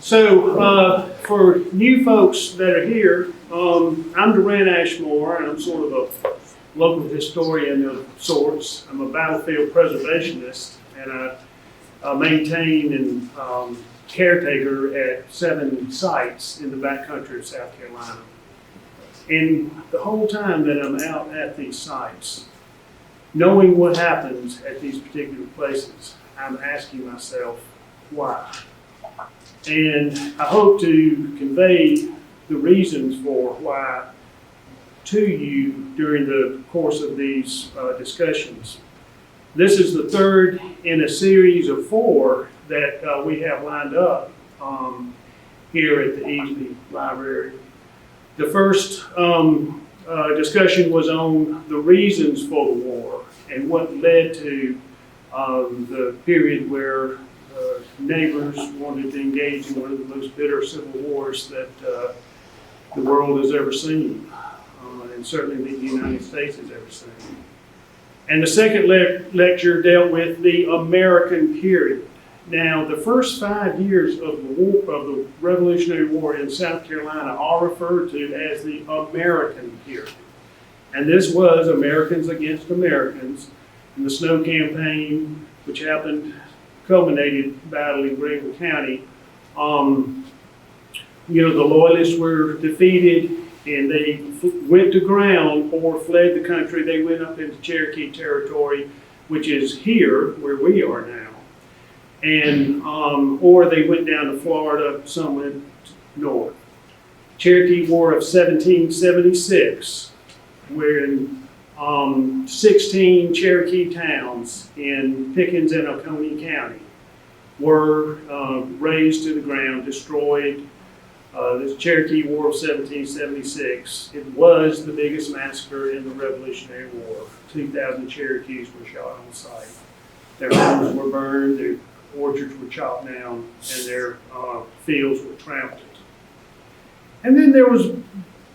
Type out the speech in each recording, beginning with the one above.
So, for new folks that are here, I'm Durant Ashmore, and I'm sort of a local historian of sorts. I'm a battlefield preservationist, and I maintain and caretaker at 7 sites in the backcountry of South Carolina. And the whole time that I'm out at these sites, knowing what happens at these particular places, I'm asking myself, why? And I hope to convey the reasons for why to you during the course of these discussions. This is the third in a series of 4 that we have lined up here at the Easley Library. The first discussion was on the reasons for the war and what led to the period where neighbors wanted to engage in one of the most bitter civil wars that the world has ever seen, and certainly the United States has ever seen. And the second lecture dealt with the American period. Now, the first 5 years of the Revolutionary War in South Carolina are referred to as the American period. And this was Americans against Americans in the Snow Campaign, which culminated battle in Greenville County. The Loyalists were defeated and they went to ground or fled the country. They went up into Cherokee territory, which is here where we are now. And or they went down to Florida, some went north. Cherokee War of 1776, when 16 Cherokee towns in Pickens and Oconee County were razed to the ground, destroyed. The Cherokee War of 1776, it was the biggest massacre in the Revolutionary War. 2,000 Cherokees were shot on sight. Their homes were burned, their orchards were chopped down, and their fields were trampled. And then there was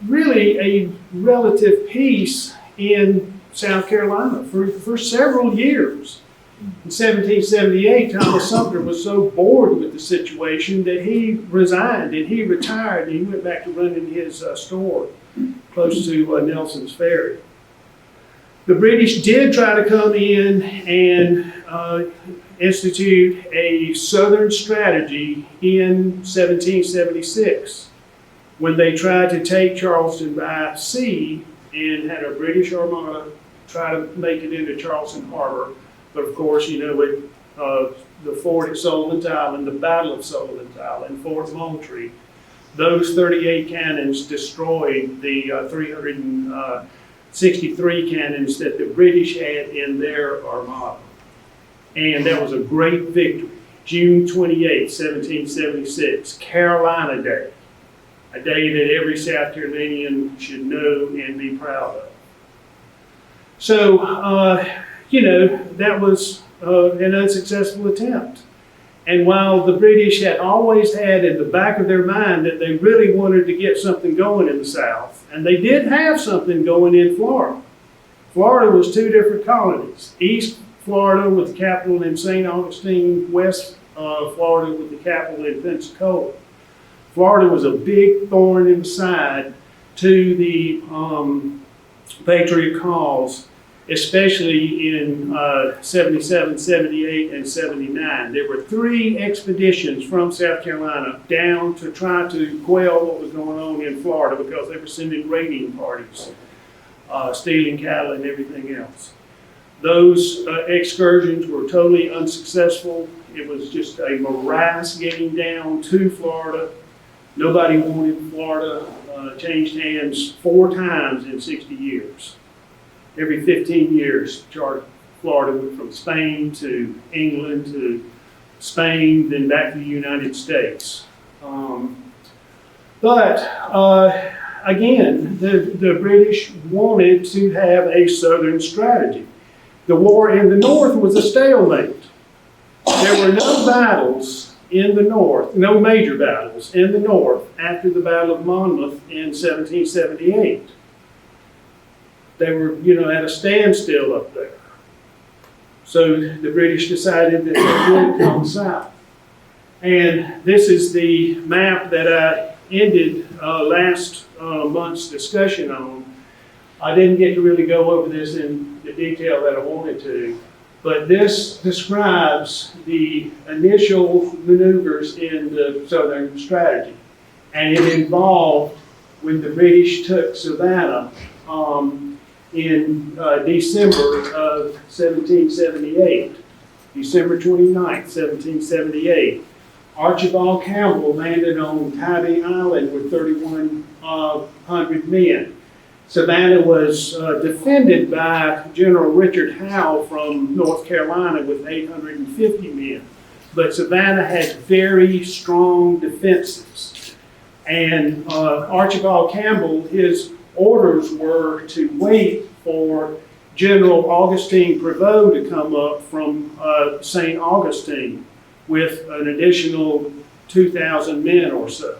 really a relative peace in South Carolina for several years. In 1778, Thomas Sumter was so bored with the situation that he resigned and he retired and he went back to running his store close to Nelson's Ferry. The British did try to come in and institute a southern strategy in 1776 when they tried to take Charleston by sea and had a British armada try to make it into Charleston Harbor. But of course, with the fort at Sullivan's Island, the Battle of Sullivan's Island, Fort Moultrie, those 38 cannons destroyed the 363 cannons that the British had in their armada. And that was a great victory. June 28, 1776, Carolina Day, a day that every South Carolinian should know and be proud of. So, that was an unsuccessful attempt. And while the British had always had in the back of their mind that they really wanted to get something going in the South, and they did have something going in Florida. Florida was 2 different colonies. East Florida with the capital in St. Augustine, West Florida with the capital in Pensacola. Florida was a big thorn in the side to the Patriot cause, especially in 77, 78, and 79. There were 3 expeditions from South Carolina down to try to quell what was going on in Florida because they were sending raiding parties, stealing cattle and everything else. Those excursions were totally unsuccessful. It was just a morass getting down to Florida. Nobody wanted Florida. Changed hands 4 times in 60 years. Every 15 years, Florida went from Spain to England to Spain, then back to the United States. Again, the British wanted to have a southern strategy. The war in the North was a stalemate. There were no battles in the North, no major battles in the North after the Battle of Monmouth in 1778. They were, at a standstill up there. So the British decided that they would come south. And this is the map that I ended last month's discussion on. I didn't get to really go over this in the detail that I wanted to, but this describes the initial maneuvers in the Southern strategy. And it involved when the British took Savannah in December of 1778, December 29th, 1778. Archibald Campbell landed on Tybee Island with 3,100 men. Savannah was defended by General Richard Howe from North Carolina with 850 men. But Savannah had very strong defenses. And Archibald Campbell, his orders were to wait for General Augustine Prevost to come up from St. Augustine with an additional 2,000 men or so.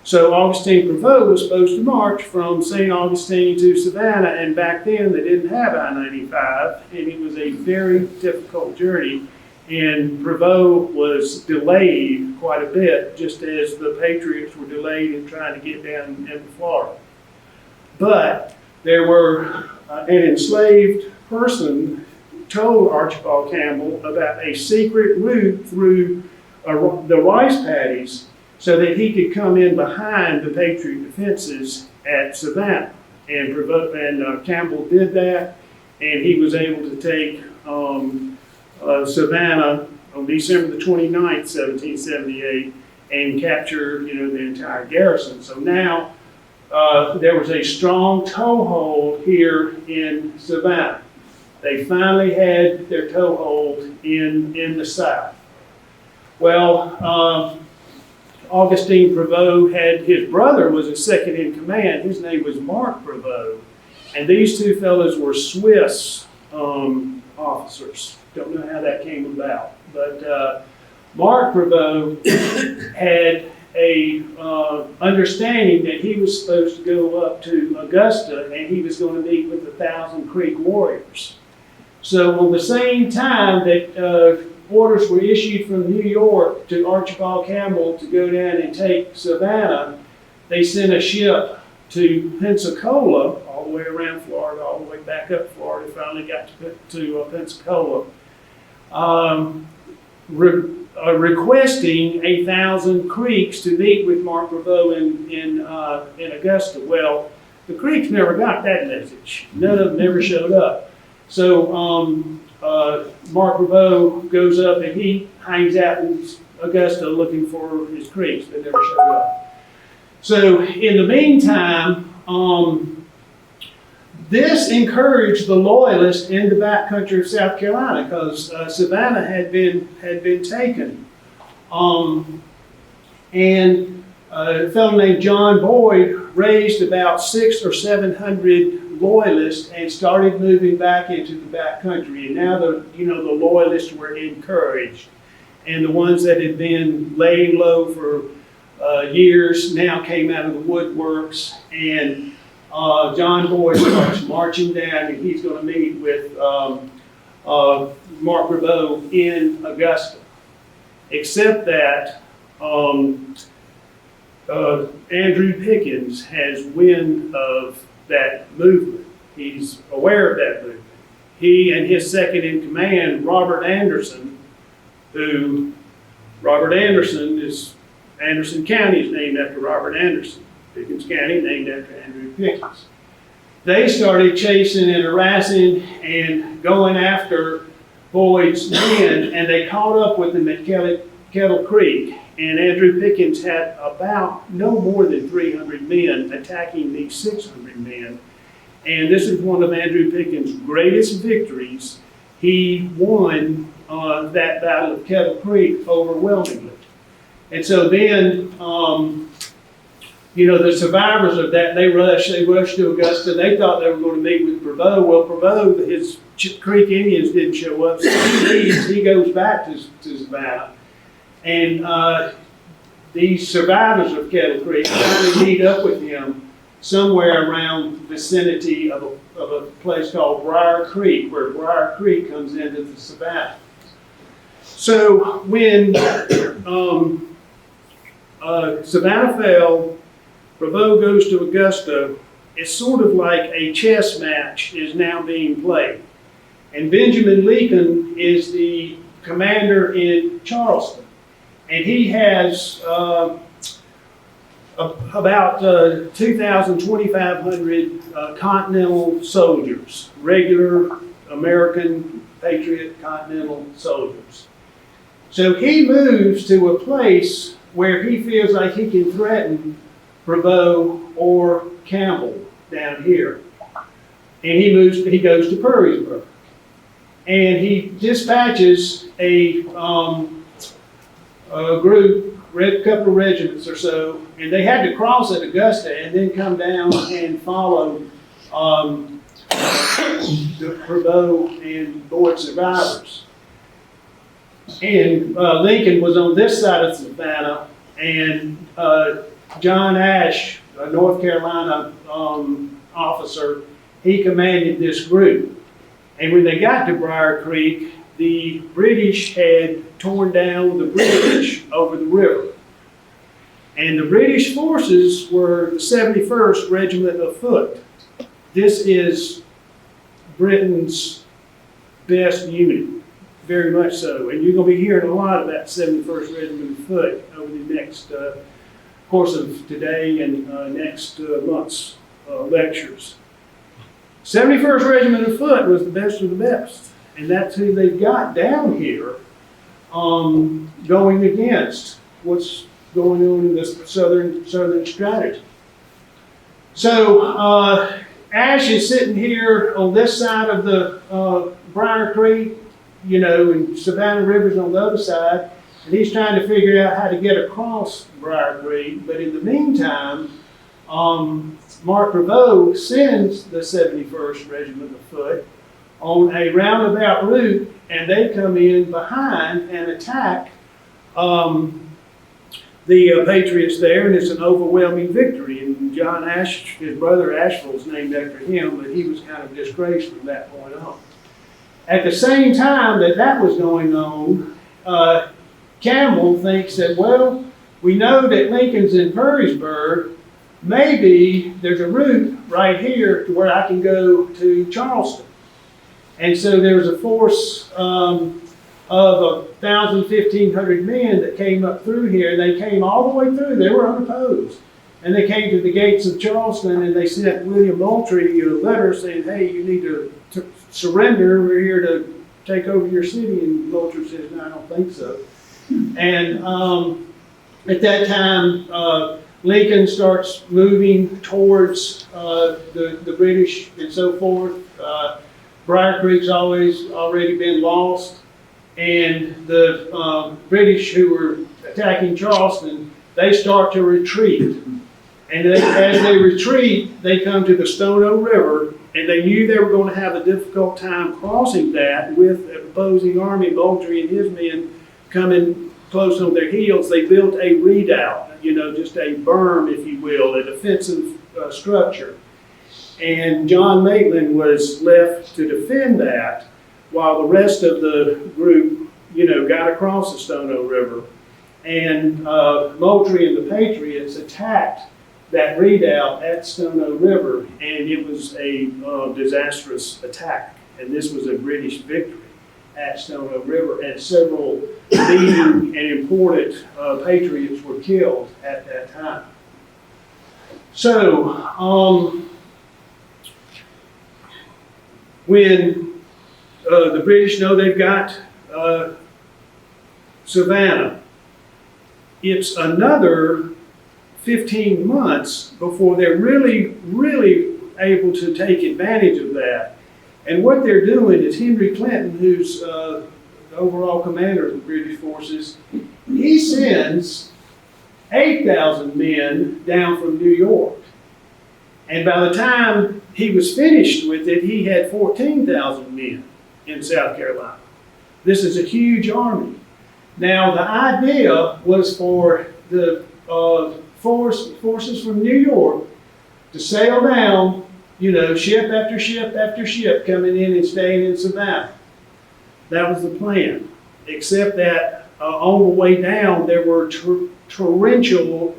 So Augustine Prevost was supposed to march from St. Augustine to Savannah, and back then they didn't have I-95, and it was a very difficult journey. And Prevost was delayed quite a bit, just as the Patriots were delayed in trying to get down into Florida. But there were an enslaved person told Archibald Campbell about a secret route through the rice paddies so that he could come in behind the Patriot defenses at Savannah. And Campbell did that, and he was able to take Savannah on December the 29th, 1778, and capture, the entire garrison. So now there was a strong toehold here in Savannah. They finally had their toehold in the South. Well, Augustine Prevost had, his brother was a second in command. His name was Mark Prevost. And these two fellows were Swiss officers. Don't know how that came about. But Mark Prevost had a understanding that he was supposed to go up to Augusta and he was going to meet with the Thousand Creek warriors. So on the same time that orders were issued from New York to Archibald Campbell to go down and take Savannah, they sent a ship to Pensacola, all the way around Florida, all the way back up Florida, finally got to Pensacola, requesting 1,000 Creeks to meet with Mark Prevost in Augusta. Well, the Creeks never got that message. None of them ever showed up. So Mark Prevost goes up and he hangs out in Augusta looking for his Creeks. They never showed up. So in the meantime, this encouraged the Loyalists in the backcountry of South Carolina because Savannah had been taken. And a fellow named John Boyd raised about 600 or 700 Loyalists and started moving back into the backcountry. And now the Loyalists were encouraged, and the ones that had been laying low for years now came out of the woodworks. And John Boyd starts marching down, and he's going to meet with Mark Prevost in Augusta. Except that Andrew Pickens has wind of that movement. He's aware of that movement. He and his second in command, Robert Anderson, Anderson County is named after Robert Anderson. Pickens County named after Andrew Pickens. They started chasing and harassing and going after Boyd's men, and they caught up with them at Kettle Creek. And Andrew Pickens had about no more than 300 men attacking these 600 men. And this is one of Andrew Pickens' greatest victories. He won that Battle of Kettle Creek overwhelmingly. And so then, the survivors of that, they rushed to Augusta. They thought they were going to meet with Prevost. Well, Prevost, his Creek Indians didn't show up, so he leaves. He goes back to Savannah. And these survivors of Kettle Creek finally meet up with him somewhere around the vicinity of a place called Briar Creek, where Briar Creek comes into the Savannah. So when Savannah fell, Prevost goes to Augusta, it's sort of like a chess match is now being played. And Benjamin Lincoln is the commander in Charleston. And he has about 2,000, 2,500 Continental soldiers, regular American patriot Continental soldiers. So he moves to a place where he feels like he can threaten Prevost or Campbell down here. And he goes to Perrysburg. And he dispatches a group, a couple of regiments or so, and they had to cross at Augusta and then come down and follow the Prevost and board survivors. And Lincoln was on this side of Savannah, and John Ash, a North Carolina officer, he commanded this group. And when they got to Briar Creek, the British had torn down the bridge over the river. And the British forces were the 71st Regiment of Foot. This is Britain's best unit, very much so. And you're going to be hearing a lot about 71st Regiment of Foot over the next course of today and next month's lectures. 71st Regiment of Foot was the best of the best. And that's who they've got down here going against what's going on in this southern strategy. So Ash is sitting here on this side of the Briar Creek, you know, and Savannah River's on the other side, and he's trying to figure out how to get across Briar Creek. But in the meantime, Mark Prevost sends the 71st Regiment of Foot on a roundabout route, and they come in behind and attack the Patriots there, and it's an overwhelming victory. And John Ash, his brother Asheville, is named after him, but he was kind of disgraced from that point on. At the same time that was going on, Campbell thinks that, well, we know that Lincoln's in Perrysburg. Maybe there's a route right here to where I can go to Charleston. And so there was a force of 1,000, 1,500 men that came up through here, and they came all the way through. They were unopposed. And they came to the gates of Charleston, and they sent William Moultrie a letter saying, hey, you need to surrender. We're here to take over your city. And Moultrie says, no, I don't think so. And at that time, Lincoln starts moving towards the British and so forth. Briar Creek's already been lost. And the British who were attacking Charleston, they start to retreat. And as they retreat, they come to the Stono River, and they knew they were going to have a difficult time crossing that with an opposing army, Moultrie and his men coming close on their heels. They built a redoubt, you know, just a berm, if you will, a defensive structure. And John Maitland was left to defend that, while the rest of the group, you know, got across the Stono River. And Moultrie and the Patriots attacked that redoubt at Stono River, and it was a disastrous attack. And this was a British victory at Stono River, and several leading and important Patriots were killed at that time. So, when the British know they've got Savannah, it's another 15 months before they're really able to take advantage of that. And what they're doing is Henry Clinton, who's the overall commander of the British forces, he sends 8,000 men down from New York. And by the time he was finished with it, he had 14,000 men in South Carolina. This is a huge army. Now, the idea was for the forces from New York to sail down, you know, ship after ship after ship coming in and staying in Savannah. That was the plan. except that on the way down, there were torrential,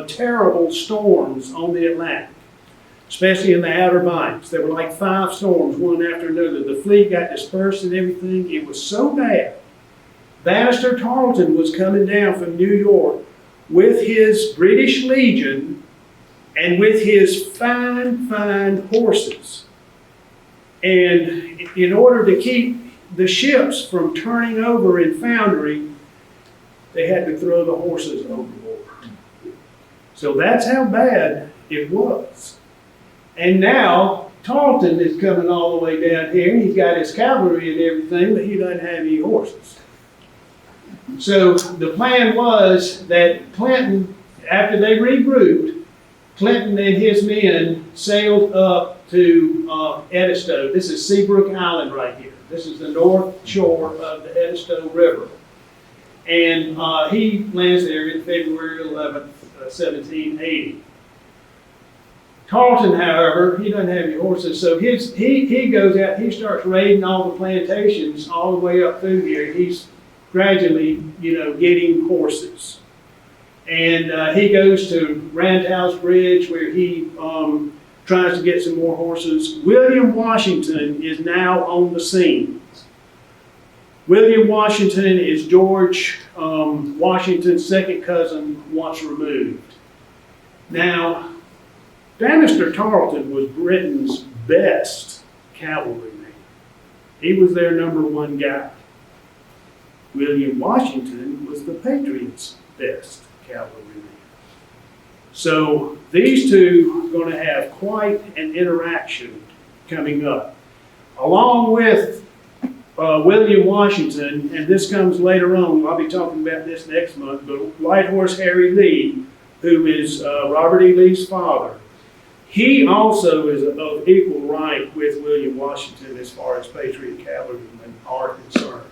terrible storms on the Atlantic, especially in the Outer Banks. There were like 5 storms, one after another. The fleet got dispersed and everything. It was so bad. Bannister Tarleton was coming down from New York with his British Legion and with his fine, fine horses. And in order to keep the ships from turning over and foundering, they had to throw the horses overboard. So that's how bad it was. And now Tarleton is coming all the way down here. He's got his cavalry and everything, but he doesn't have any horses. So the plan was that Clinton, after they regrouped, Clinton and his men sailed up to Edisto. This is Seabrook Island right here. This is the north shore of the Edisto River. And he lands there in February 11th, 1780. Tarleton, however, he doesn't have any horses, so he goes out, he starts raiding all the plantations all the way up through here. He's gradually, getting horses. And he goes to Randall's Bridge where he tries to get some more horses. William Washington is now on the scene. William Washington is George Washington's second cousin once removed. Now, Bannister Tarleton was Britain's best cavalryman. He was their #1 guy. William Washington was the Patriots' best cavalryman. So these two are going to have quite an interaction coming up. Along with William Washington, and this comes later on, I'll be talking about this next month, but Light Horse Harry Lee, who is Robert E. Lee's father, he also is of equal rank with William Washington as far as Patriot cavalrymen are concerned.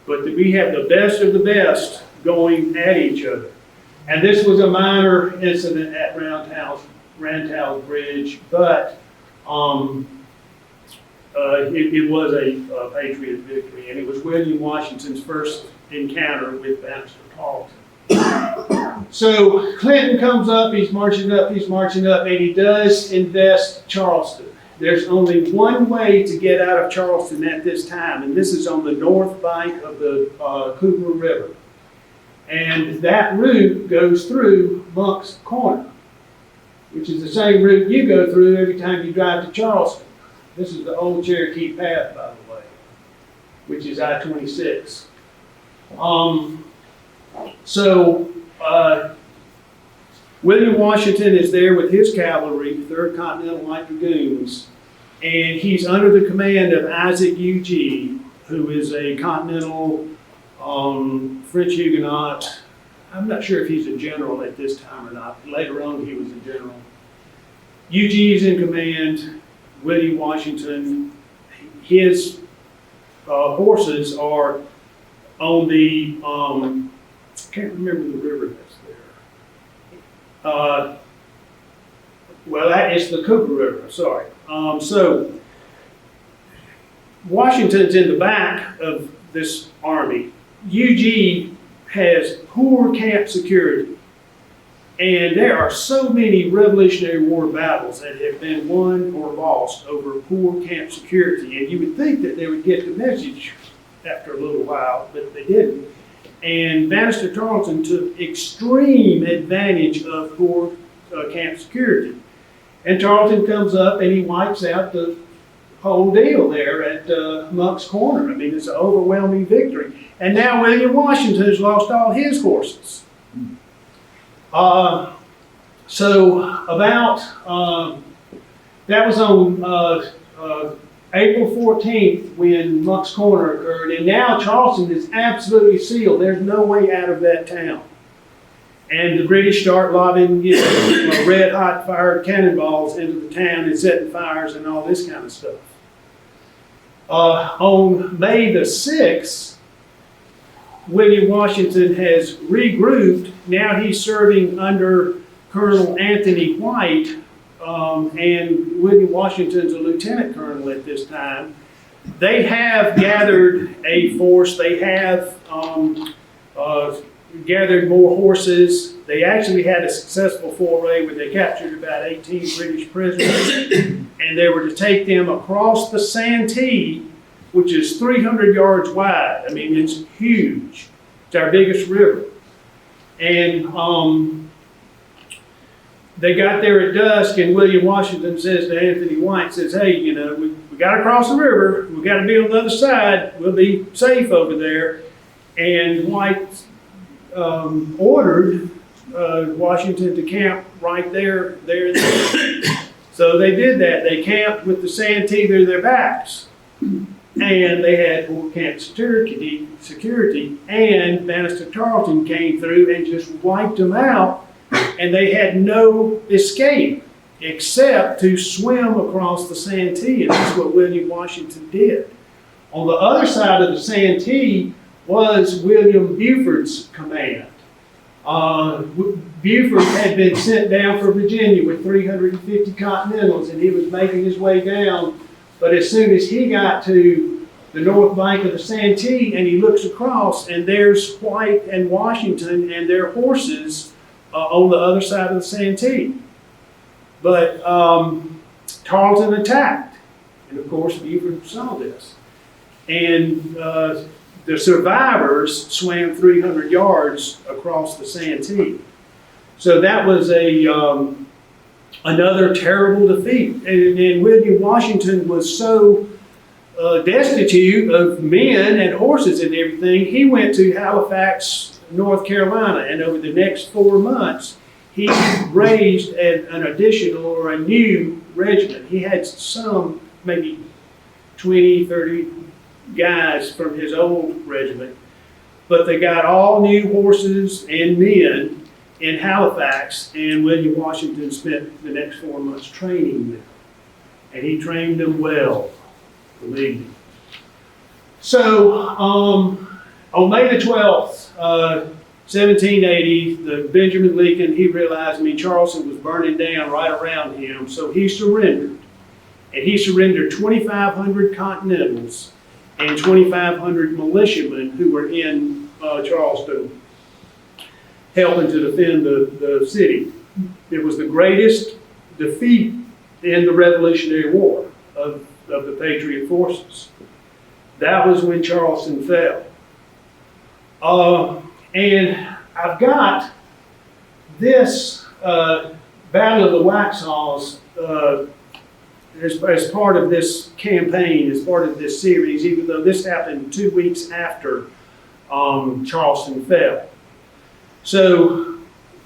But we have the best of the best going at each other. And this was a minor incident at Randall's Bridge, but it was a Patriot victory, and it was William Washington's first encounter with Bannister Tarleton. So Clinton comes up, he's marching up, and he does invest Charleston. There's only one way to get out of Charleston at this time, and this is on the north bank of the Cooper River. And that route goes through Monk's Corner, which is the same route you go through every time you drive to Charleston. This is the old Cherokee Path, by the way, which is I-26. William Washington is there with his cavalry, 3rd Continental Light Dragoons, and he's under the command of Isaac Huger, who is a Continental French Huguenot. I'm not sure if he's a general at this time or not. Later on, he was a general. Huger is in command. William Washington, his horses are on the, I can't remember the river that's there. Well, that is the Cooper River, sorry. So Washington's in the back of this army. Huger has poor camp security. And there are so many Revolutionary War battles that have been won or lost over poor camp security. And you would think that they would get the message after a little while, but they didn't. And Bannister Tarleton took extreme advantage of poor camp security. And Tarleton comes up and he wipes out the whole deal there at Monk's Corner. I mean, it's an overwhelming victory. And now William Washington has lost all his horses. That was on April 14th when Monk's Corner occurred, and now Charleston is absolutely sealed. There's no way out of that town. And the British start lobbing red hot fired cannonballs into the town and setting fires and all this kind of stuff. On May the 6th, William Washington has regrouped. Now he's serving under Colonel Anthony White, and William Washington's a lieutenant colonel at this time. they have gathered a force. They have gathered more horses. They actually had a successful foray where they captured about 18 British prisoners, and they were to take them across the Santee, which is 300 yards wide. I mean, it's huge. It's our biggest river. And they got there at dusk, and William Washington says to Anthony White, says, hey, you know, we got to cross the river. We got to be on the other side. We'll be safe over there. And White ordered Washington to camp right there. So they did that. They camped with the Santee to their backs. And they had Fort Camp security, and Bannister Tarleton came through and just wiped them out, and they had no escape except to swim across the Santee, and that's what William Washington did. On the other side of the Santee was William Buford's command. Buford had been sent down for Virginia with 350 Continentals, and he was making his way down. But as soon as he got to the north bank of the Santee and he looks across, and there's White and Washington and their horses on the other side of the Santee. But Tarleton attacked, and of course Buford saw this. And the survivors swam 300 yards across the Santee. So that was another terrible defeat. And William Washington was so destitute of men and horses and everything, he went to Halifax, North Carolina, and over the next 4 months, he raised an additional or a new regiment. He had some, maybe 20, 30 guys from his old regiment, but they got all new horses and men in Halifax, and William Washington spent the next 4 months training them. And he trained them well, believe me. So, on May the 12th, 1780, the Benjamin Lincoln, he realized, Charleston was burning down right around him, so he surrendered. And he surrendered 2,500 Continentals and 2,500 militiamen who were in Charleston, helping to defend the city. It was the greatest defeat in the Revolutionary War of the Patriot forces. That was when Charleston fell. And I've got this Battle of the Waxhaws as part of this campaign, as part of this series, even though this happened 2 weeks after Charleston fell. So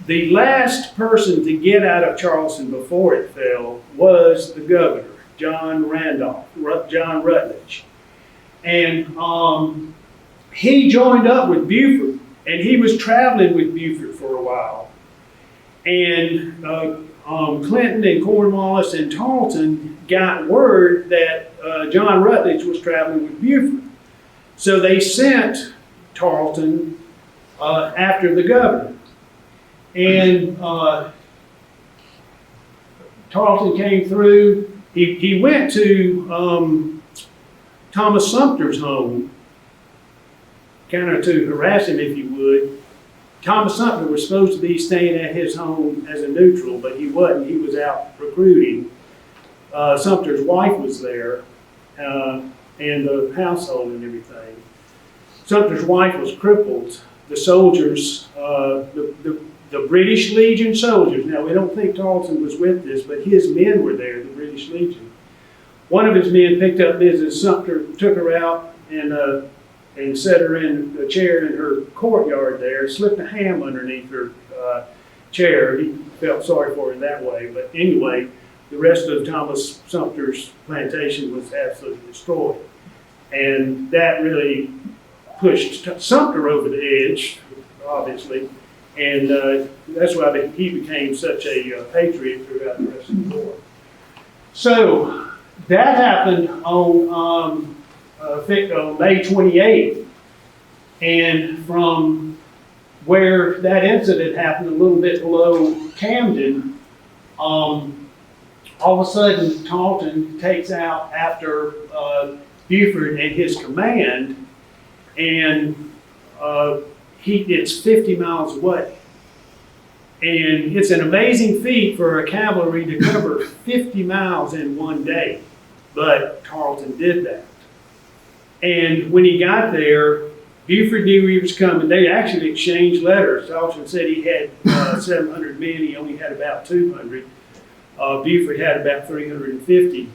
the last person to get out of Charleston before it fell was the governor, John Rutledge. And he joined up with Buford, and he was traveling with Buford for a while. And Clinton and Cornwallis and Tarleton got word that John Rutledge was traveling with Buford. So they sent Tarleton after the governor. And Tarleton came through. He went to Thomas Sumter's home, kind of to harass him, if you would. Thomas Sumter was supposed to be staying at his home as a neutral, but he wasn't. He was out recruiting. Sumter's wife was there, and the household and everything. Sumter's wife was crippled. The soldiers, the British Legion soldiers, now we don't think Tarleton was with this, but his men were there, the British Legion. One of his men picked up Mrs. Sumter, took her out, and set her in a chair in her courtyard there, slipped a ham underneath her chair. He felt sorry for her that way, but anyway, the rest of Thomas Sumter's plantation was absolutely destroyed. And that really pushed Sumter over the edge, obviously, and that's why he became such a patriot throughout the rest of the war. So that happened on May 28th, and from where that incident happened, a little bit below Camden, all of a sudden Tarleton takes out after Buford and his command, and it's 50 miles away. And it's an amazing feat for a cavalry to cover 50 miles in one day, but Tarleton did that. And when he got there, Buford knew he was coming. They actually exchanged letters. Tarleton said he had 700 men. He only had about 200. Buford had about 350.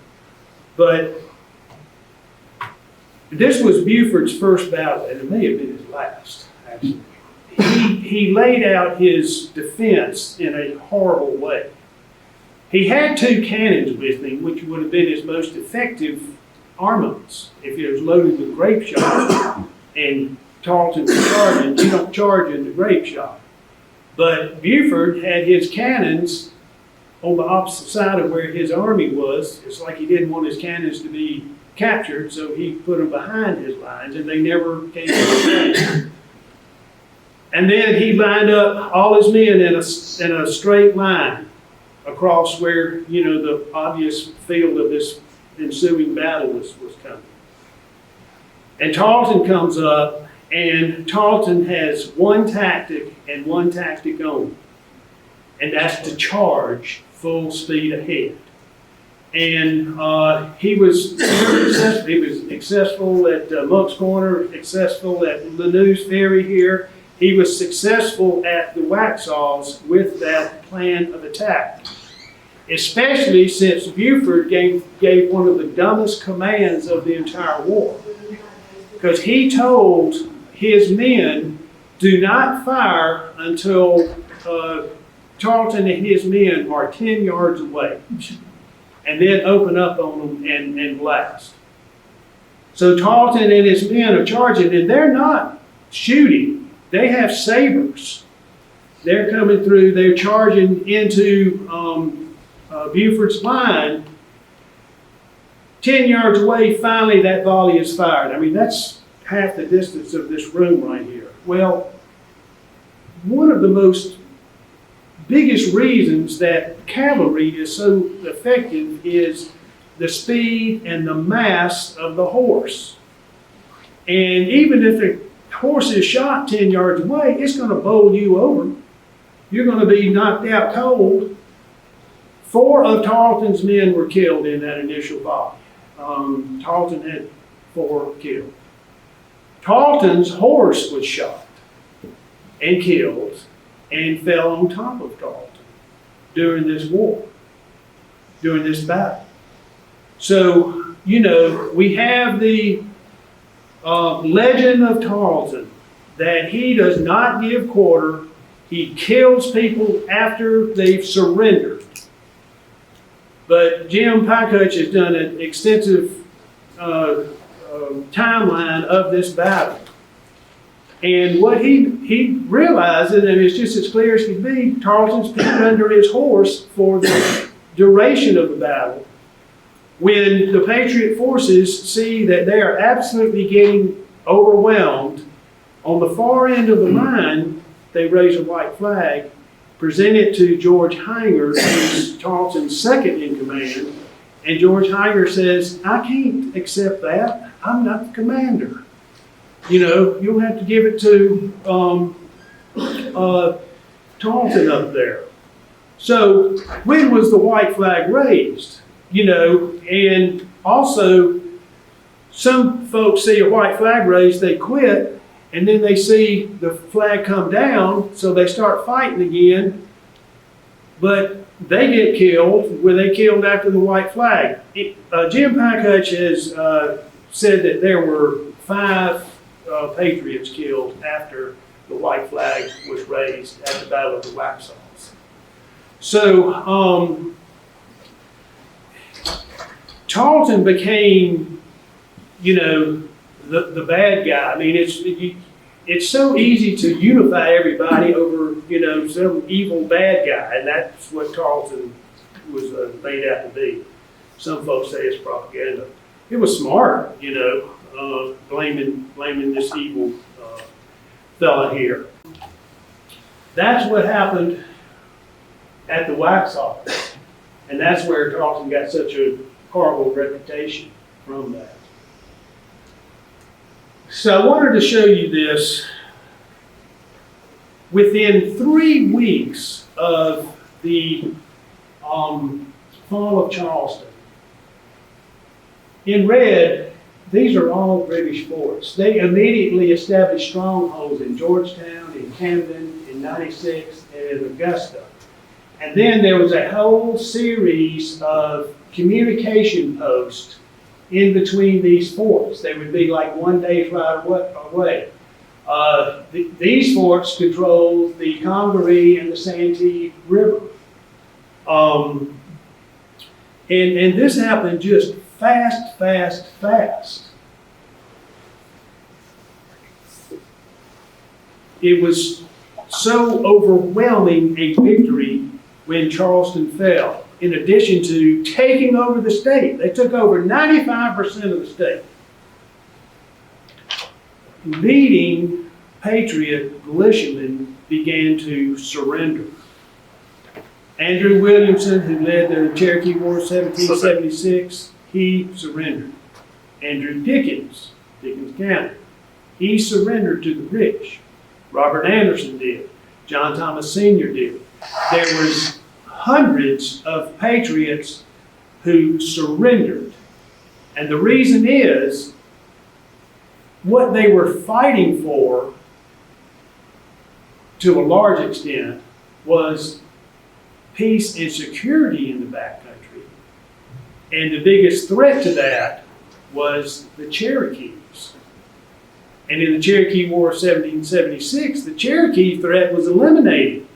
But this was Buford's first battle, and it may have been his last, actually. He laid out his defense in a horrible way. He had 2 cannons with him, which would have been his most effective armaments. If it was loaded with grape shot and Tarleton was charging, you don't charge into grape shot. But Buford had his cannons on the opposite side of where his army was. It's like he didn't want his cannons to be captured, so he put them behind his lines, and they never came to the range. And then he lined up all his men in a straight line across where, the obvious field of this ensuing battle was coming. And Tarleton comes up, and Tarleton has one tactic and one tactic only, and that's to charge full speed ahead. And he was very successful. He was successful at Monk's Corner, successful at Lanús Ferry here. He was successful at the Waxhaws with that plan of attack, especially since Buford gave one of the dumbest commands of the entire war. Because he told his men, do not fire until Tarleton and his men are 10 yards away, and then open up on them and blast. So Tarleton and his men are charging, and they're not shooting. They have sabers. They're coming through, they're charging into Buford's line. 10 yards away, finally that volley is fired. I mean, that's half the distance of this room right here. Well, one of the biggest reasons that cavalry is so effective is the speed and the mass of the horse. And even if the horse is shot 10 yards away, it's going to bowl you over. You're going to be knocked out cold. 4 of Tarleton's men were killed in that initial volley. Tarleton had 4 killed. Tarleton's horse was shot and killed and fell on top of Tarleton during this war, during this battle. So, we have the legend of Tarleton, that he does not give quarter. He kills people after they've surrendered. But Jim Pycutch has done an extensive timeline of this battle. And what he realizes, and it's just as clear as can be, Tarleton's pinned under his horse for the duration of the battle. When the Patriot forces see that they are absolutely getting overwhelmed, on the far end of the line, they raise a white flag, present it to George Hanger, who's Tarleton's second in command, and George Hanger says, I can't accept that. I'm not the commander. You'll have to give it to Tarleton up there. So when was the white flag raised? And also some folks see a white flag raised, they quit, and then they see the flag come down, so they start fighting again, but they get killed. Were they killed after the white flag? Jim Pycutch has said that there were 5 Patriots killed after the white flag was raised at the Battle of the Waxhaws. So Tarleton became, the bad guy. I mean, it's so easy to unify everybody over, some evil bad guy, and that's what Tarleton was made out to be. Some folks say it's propaganda. It was smart, blaming this evil fella here. That's what happened at the Waxhaws, and that's where Tarleton got such a horrible reputation from that. So I wanted to show you this. Within 3 weeks of the fall of Charleston, in red, these are all British forts. They immediately established strongholds in Georgetown, in Camden, in 96, and in Augusta. And then there was a whole series of communication posts in between these forts. They would be like 1 day's ride away. These forts controlled the Congaree and the Santee River. And this happened just fast, fast, fast. It was so overwhelming a victory when Charleston fell. In addition to taking over the state, they took over 95% of the state. Leading Patriot militiamen began to surrender. Andrew Williamson, who led the Cherokee War of 1776, he surrendered. Andrew Dickens County, he surrendered to the British. Robert Anderson did. John Thomas Sr. did. There was hundreds of patriots who surrendered. And the reason is, what they were fighting for, to a large extent, was peace and security in the backcountry. And the biggest threat to that was the Cherokees. And in the Cherokee War of 1776, the Cherokee threat was eliminated.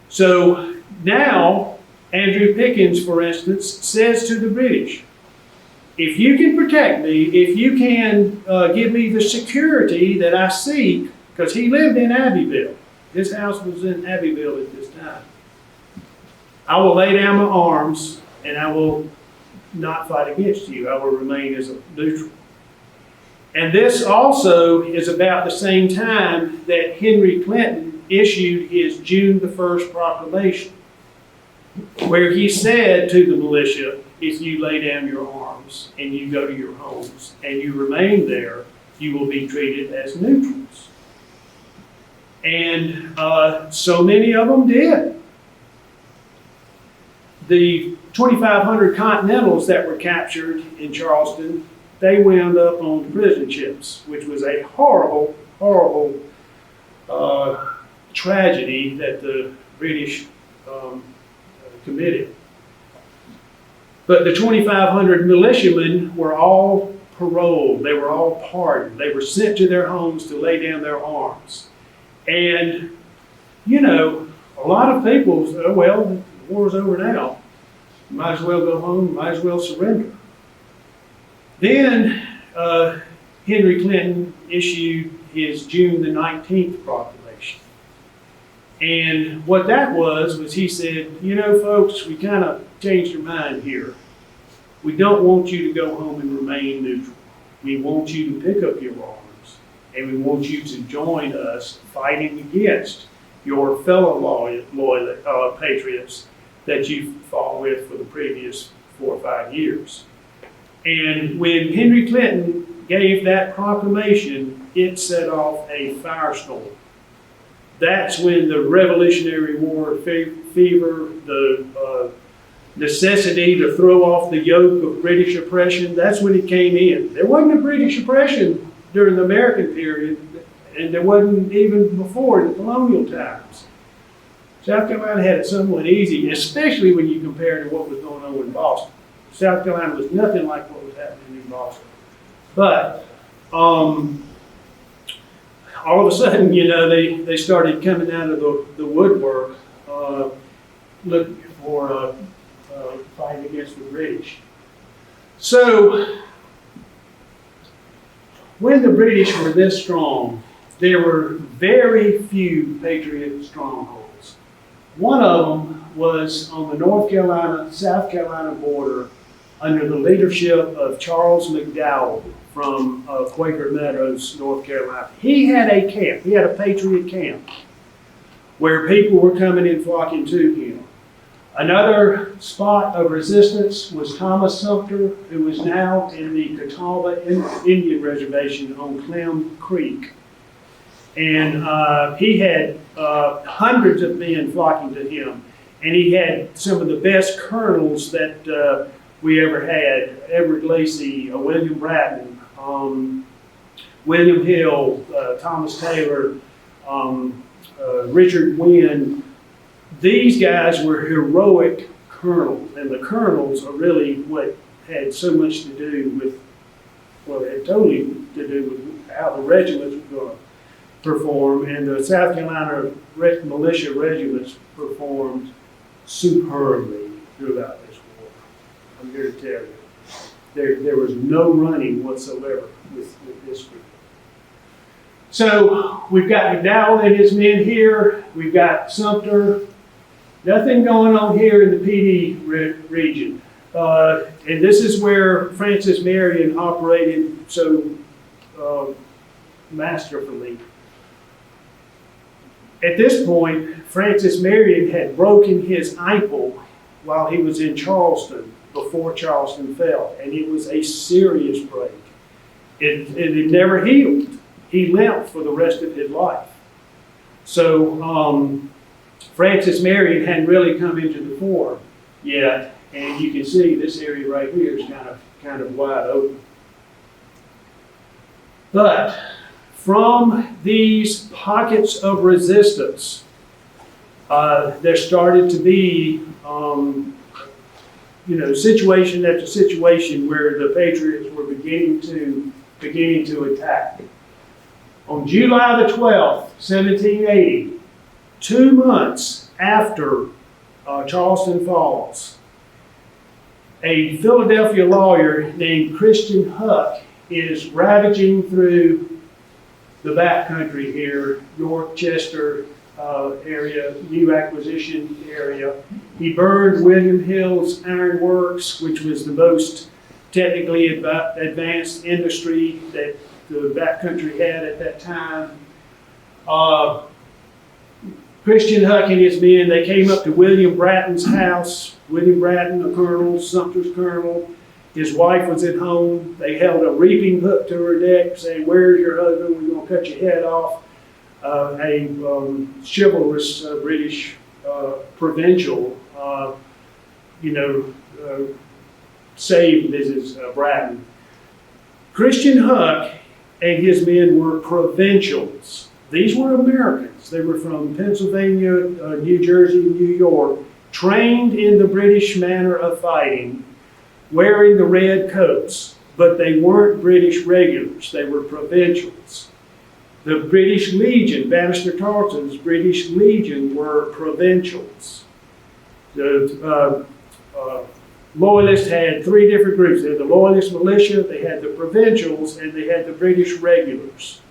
So now, Andrew Pickens, for instance, says to the British, if you can protect me, if you can give me the security that I seek, because he lived in Abbeville. His house was in Abbeville at this time. I will lay down my arms and I will not fight against you. I will remain as a neutral. And this also is about the same time that Henry Clinton issued his June the 1st proclamation, where he said to the militia, if you lay down your arms and you go to your homes and you remain there, you will be treated as neutrals. And so many of them did. The 2,500 Continentals that were captured in Charleston, they wound up on prison ships, which was a horrible, horrible tragedy that the British committed. But the 2,500 militiamen were all paroled. They were all pardoned. They were sent to their homes to lay down their arms. And, you know, a lot of people say, oh, well, the war's over now. Might as well go home, might as well surrender. Then Henry Clinton issued his June the 19th proclamation. And what that was he said, you know, folks, we kind of changed our mind here. We don't want you to go home and remain neutral. We want you to pick up your arms, and we want you to join us fighting against your fellow patriots that you fought with for the previous 4 or 5 years. And when Henry Clinton gave that proclamation, it set off a firestorm. That's when the Revolutionary War fever, the necessity to throw off the yoke of British oppression, that's when it came in. There wasn't a British oppression during the American period, and there wasn't even before in the colonial times. South Carolina had it somewhat easy, especially when you compare to what was going on in Boston. South Carolina was nothing like what was happening in Boston. But all of a sudden, you know, they started coming out of the woodwork looking for fighting against the British. So when the British were this strong, there were very few Patriot strongholds. One of them was on the North Carolina-South Carolina border under the leadership of Charles McDowell from Quaker Meadows, North Carolina. He had a camp, he had a Patriot camp, where people were coming in flocking to him. Another spot of resistance was Thomas Sumter, who was now in the Catawba Indian Reservation on Clem Creek. And he had hundreds of men flocking to him. And he had some of the best colonels that we ever had. Edward Lacey, William Bratton, William Hill, Thomas Taylor, Richard Wynn. These guys were heroic colonels, and the colonels are really what had so much to do with, well, it had totally to do with how the regiments were going to perform, and the South Carolina militia regiments performed superbly throughout this war. I'm here to tell you, there was no running whatsoever with this group. So we've got McDowell and his men here. We've got Sumter. Nothing going on here in the PD region. And this is where Francis Marion operated so masterfully. At this point, Francis Marion had broken his ankle while he was in Charleston, before Charleston fell, and it was a serious break. It never healed. He limped for the rest of his life. So Francis Marion hadn't really come into the fore yet, and you can see this area right here is kind of wide open. But from these pockets of resistance, there started to be, situation after situation where the Patriots were beginning to attack. On July the 12th, 1780, 2 months after Charleston Falls, a Philadelphia lawyer named Christian Huck is ravaging through the backcountry here, York, Chester area, new acquisition area. He burned William Hill's Iron Works, which was the most technically advanced industry that the backcountry had at that time. Christian Huck and his men, they came up to William Bratton's house. William Bratton, a colonel, Sumter's colonel. His wife was at home. They held a reaping hook to her neck, saying, "Where's your husband? We're going to cut your head off." A chivalrous British provincial, saved Mrs. Bratton. Christian Huck and his men were provincials. These were Americans. They were from Pennsylvania, New Jersey, New York, trained in the British manner of fighting, wearing the red coats, but they weren't British regulars. They were provincials. The British Legion, Bannister Tarleton's British Legion, were provincials. The Loyalists had three different groups. They had the Loyalist militia, they had the provincials, and they had the British regulars.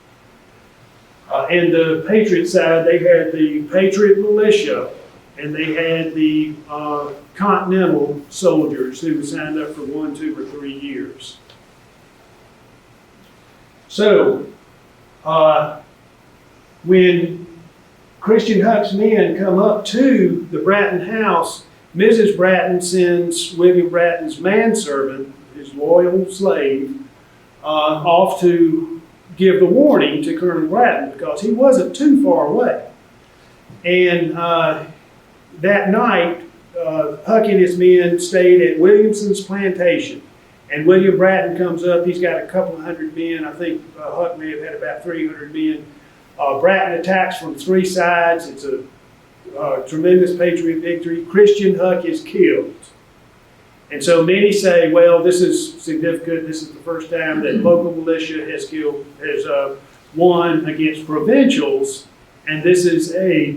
And the Patriot side, they had the Patriot militia, and they had the Continental soldiers who signed up for 1, 2, or 3 years. So, when Christian Huck's men come up to the Bratton house, Mrs. Bratton sends William Bratton's manservant, his loyal slave, off to give the warning to Colonel Bratton because he wasn't too far away. And that night, Huck and his men stayed at Williamson's plantation. And William Bratton comes up. He's got a couple of hundred men. I think Huck may have had about 300 men. Bratton attacks from 3 sides. It's a tremendous Patriot victory. Christian Huck is killed. And so many say, well, this is significant. This is the first time that local militia has won against provincials. And this is a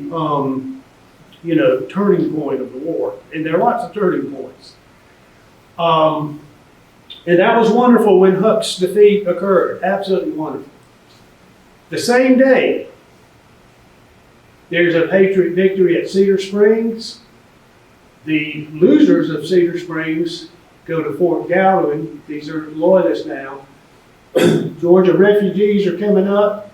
turning point of the war. And there are lots of turning points. And that was wonderful when Huck's defeat occurred. Absolutely wonderful. The same day, there's a Patriot victory at Cedar Springs. The losers of Cedar Springs go to Fort Galvin. These are loyalists now. Georgia refugees are coming up.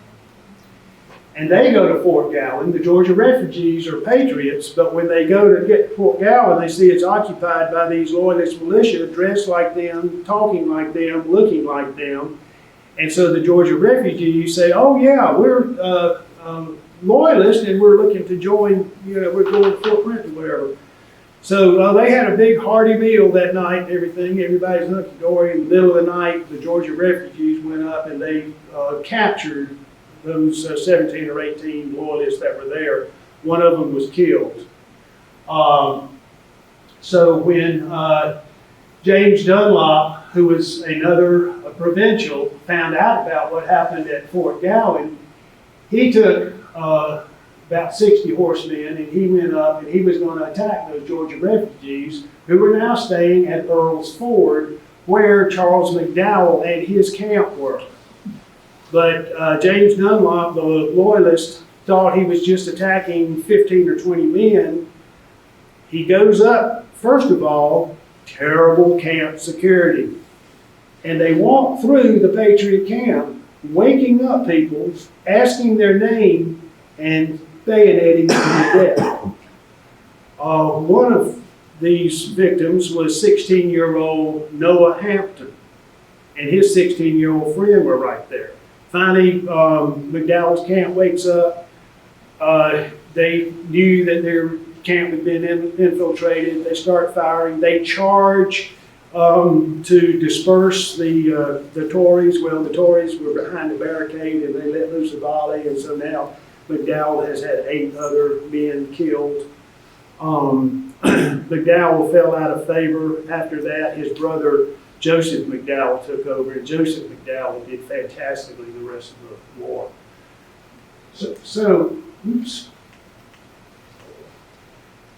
And they go to Fort Gowan. The Georgia refugees are patriots, but when they go to get to Fort Gowan, they see it's occupied by these loyalist militia dressed like them, talking like them, looking like them. And so the Georgia refugees say, oh yeah, we're loyalists and we're looking to join, we're going to Fort Brent or whatever. So they had a big hearty meal that night and everything. Everybody's hunky-dory. In the middle of the night, the Georgia refugees went up and they captured those 17 or 18 loyalists that were there. One of them was killed. So when James Dunlop, who was another provincial, found out about what happened at Fort Gowan, he took about 60 horsemen and he went up and he was going to attack those Georgia refugees who were now staying at Earl's Ford, where Charles McDowell and his camp were. But James Dunlop, the loyalist, thought he was just attacking 15 or 20 men. He goes up, first of all, terrible camp security. And they walk through the Patriot camp, waking up people, asking their name, and bayoneting them to death. One of these victims was 16-year-old Noah Hampton, and his 16-year-old friend were right there. Finally, McDowell's camp wakes up. They knew that their camp had been infiltrated. They start firing. They charge to disperse the Tories. Well, the Tories were behind the barricade and they let loose a volley, and so now McDowell has had 8 other men killed. McDowell fell out of favor. After that, his brother Joseph McDowell took over, and Joseph McDowell did fantastically the rest of the war.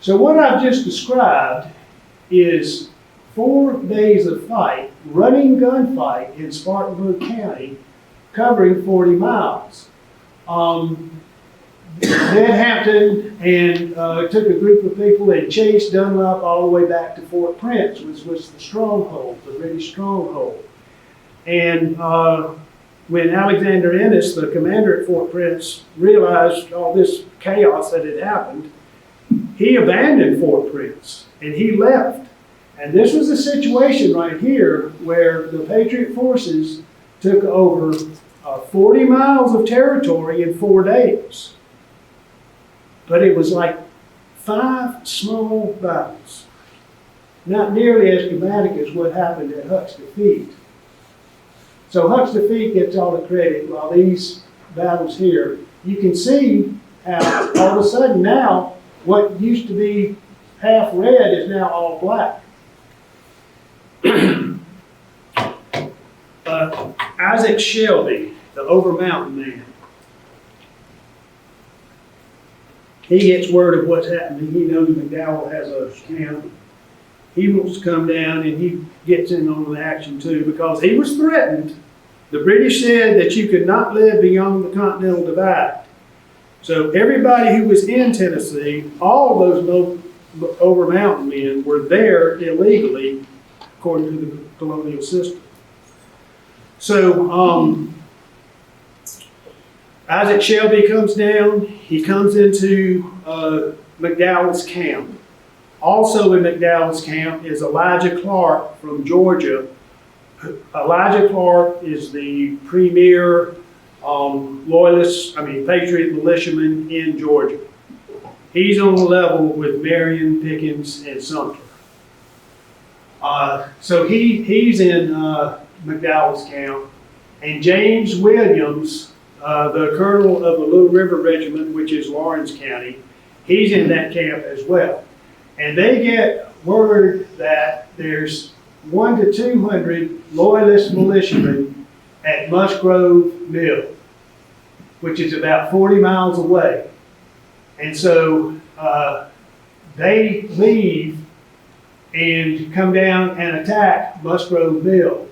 So what I've just described is 4 days of fight, running gunfight in Spartanburg County, covering 40 miles. Ned Hampton and took a group of people and chased Dunlop all the way back to Fort Prince, which was the stronghold, the British stronghold. And when Alexander Ennis, the commander at Fort Prince, realized all this chaos that had happened, he abandoned Fort Prince and he left. And this was a situation right here where the Patriot forces took over 40 miles of territory in 4 days. But it was like 5 small battles. Not nearly as dramatic as what happened at Huck's defeat. So Huck's defeat gets all the credit, while these battles here, you can see how all of a sudden now, what used to be half red is now all black. Isaac Shelby, the Over Mountain man, he gets word of what's happening. He knows McDowell has a camp. He wants to come down and he gets in on the action too, because he was threatened. The British said that you could not live beyond the Continental Divide. So everybody who was in Tennessee, all those Over Mountain men were there illegally, according to the colonial system. So Isaac Shelby comes down. He comes into McDowell's camp. Also in McDowell's camp is Elijah Clark from Georgia. Elijah Clark is the premier Patriot militiaman in Georgia. He's on the level with Marion, Pickens, and Sumter. So he's in McDowell's camp. And James Williams, the colonel of the Little River Regiment, which is Lawrence County, he's in that camp as well. And they get word that there's 100 to 200 loyalist militiamen at Musgrove Mill, which is about 40 miles away. And so they leave and come down and attack Musgrove Mill.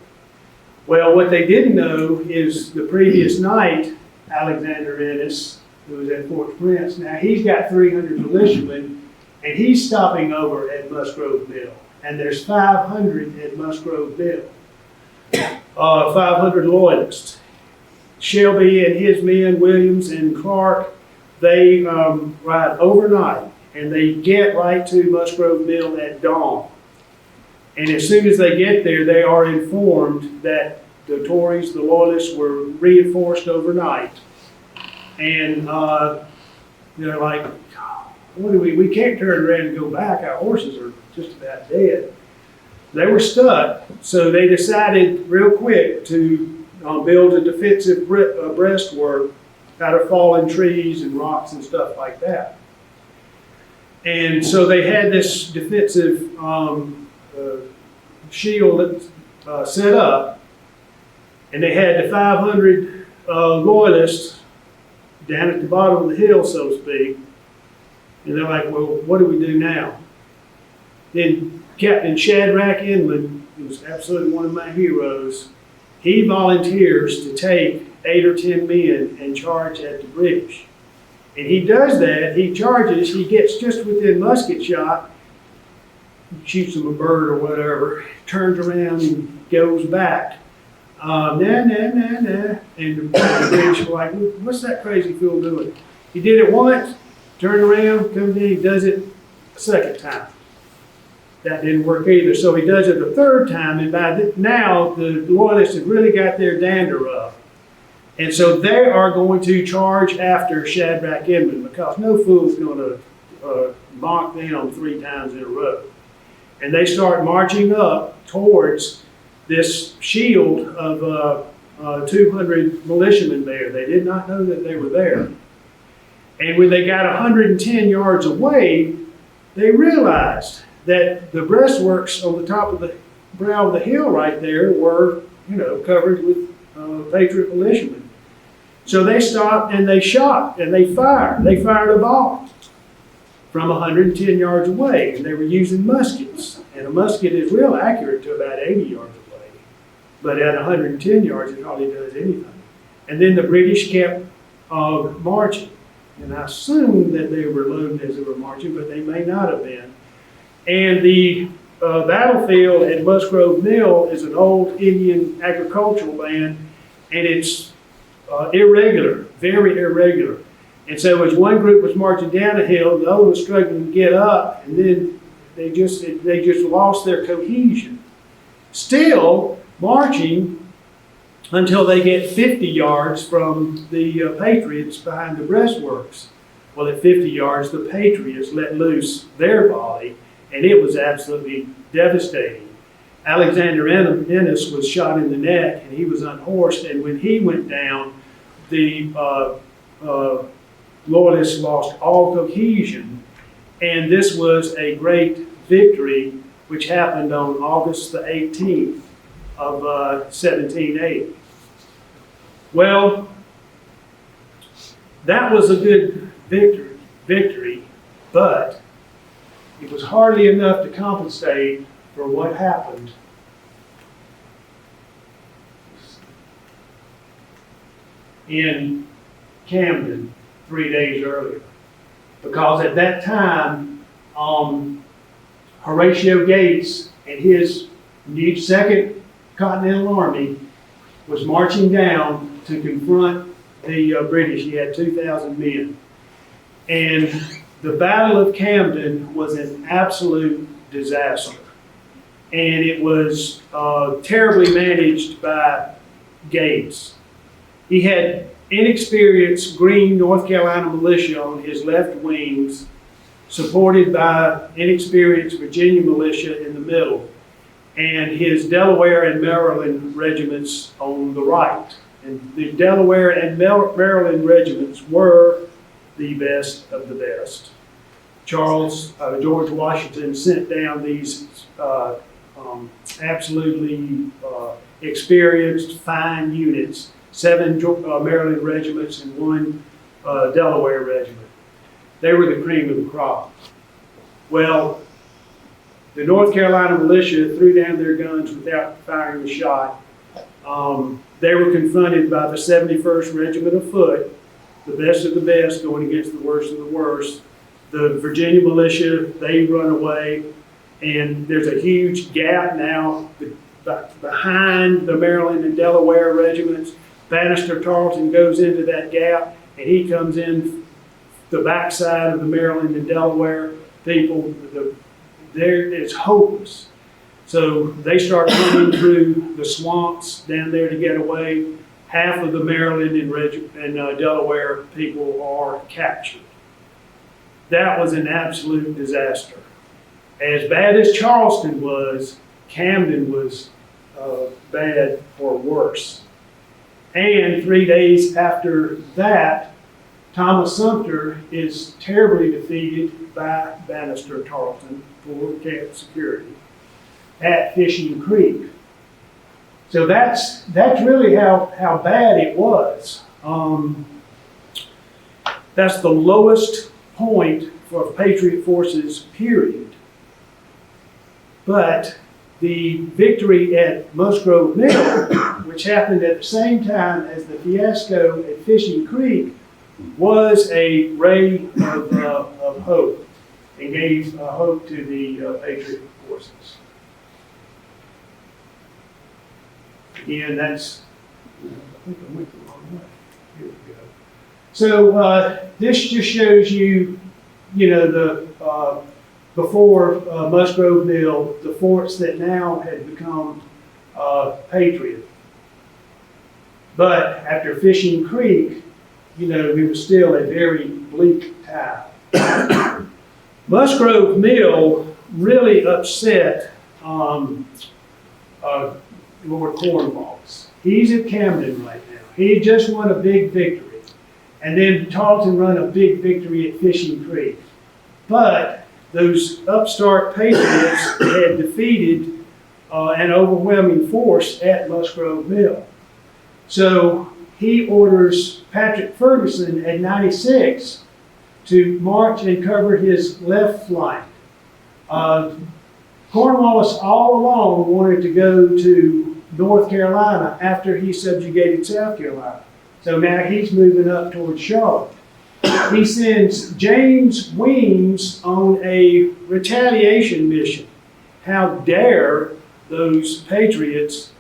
Well, what they didn't know is the previous night, Alexander Ennis, who was at Fort Prince, now he's got 300 militiamen, and he's stopping over at Musgrove Mill. And there's 500 at Musgrove Mill, 500 loyalists. Shelby and his men, Williams and Clark, they ride overnight, and they get right to Musgrove Mill at dawn. And as soon as they get there, they are informed that the Tories, the Loyalists, were reinforced overnight. And they're like, what do we can't turn around and go back. Our horses are just about dead. They were stuck, so they decided real quick to build a defensive breastwork out of fallen trees and rocks and stuff like that. And so they had this defensive shield set up, and they had the 500 loyalists down at the bottom of the hill, so to speak. And they're like, well, what do we do now? Then Captain Shadrach Inman, who was absolutely one of my heroes, he volunteers to take 8 or 10 men and charge at the British. And he does that, he charges, he gets just within musket shot, shoots him a bird or whatever, turns around and goes back. Nah. And the British were like, what's that crazy fool doing? He did it once, turned around, comes in, he does it a second time. That didn't work either, so he does it a third time, and by now the Loyalists have really got their dander up. And so they are going to charge after Shadrach Inman, because no fool's going to mock them 3 times in a row. And they start marching up towards this shield of 200 militiamen there. They did not know that they were there. And when they got 110 yards away, they realized that the breastworks on the top of the brow of the hill right there were, covered with Patriot militiamen. So they stopped and they shot and they fired. They fired a ball from 110 yards away, and they were using muskets. And a musket is real accurate to about 80 yards away. But at 110 yards, it hardly does anything. And then the British kept marching. And I assume that they were loading as they were marching, but they may not have been. And the battlefield at Musgrove Mill is an old Indian agricultural land, and it's irregular, very irregular. And so as one group was marching down a hill, the other was struggling to get up, and then they just lost their cohesion. Still marching until they get 50 yards from the Patriots behind the breastworks. Well, at 50 yards, the Patriots let loose their volley, and it was absolutely devastating. Alexander Ennis was shot in the neck, and he was unhorsed, and when he went down, the Loyalists lost all cohesion, and this was a great victory which happened on August the 18th of 1780. Well, that was a good victory, but it was hardly enough to compensate for what happened in Camden 3 days earlier. Because at that time, Horatio Gates and his new 2nd Continental Army was marching down to confront the British. He had 2,000 men. And the Battle of Camden was an absolute disaster. And it was terribly managed by Gates. He had inexperienced Green North Carolina militia on his left wings, supported by inexperienced Virginia militia in the middle, and his Delaware and Maryland regiments on the right. And the Delaware and Maryland regiments were the best of the best. George Washington sent down these absolutely experienced, fine units, 7 Maryland regiments and 1 Delaware regiment. They were the cream of the crop. Well, the North Carolina militia threw down their guns without firing a shot. They were confronted by the 71st Regiment of Foot, the best of the best going against the worst of the worst. The Virginia militia, they run away, and there's a huge gap now behind the Maryland and Delaware regiments. Bannister Tarleton goes into that gap, and he comes in the backside of the Maryland and Delaware people. There it's hopeless. So they start running through the swamps down there to get away. Half of the Maryland and Delaware people are captured. That was an absolute disaster. As bad as Charleston was, Camden was bad or worse. And 3 days after that, Thomas Sumter is terribly defeated by Bannister Tarleton for camp security at Fishing Creek. So that's really how bad it was. That's the lowest point for Patriot forces, period. But the victory at Musgrove Mill, which happened at the same time as the fiasco at Fishing Creek, was a ray of hope and gave hope to the Patriot forces. Again, that's, I think I went the wrong way. Here we go. So this just shows you, the before Musgrove Mill, the forts that now had become Patriot. But after Fishing Creek, it was still a very bleak time. Musgrove Mill really upset Lord Cornwallis. He's at Camden right now. He had just won a big victory. And then Tarleton run a big victory at Fishing Creek. But those upstart Patriots had defeated an overwhelming force at Musgrove Mill. So he orders Patrick Ferguson at 96 to march and cover his left flank. Cornwallis all along wanted to go to North Carolina after he subjugated South Carolina. So now he's moving up towards Charlotte. He sends James Weems on a retaliation mission. How dare those Patriots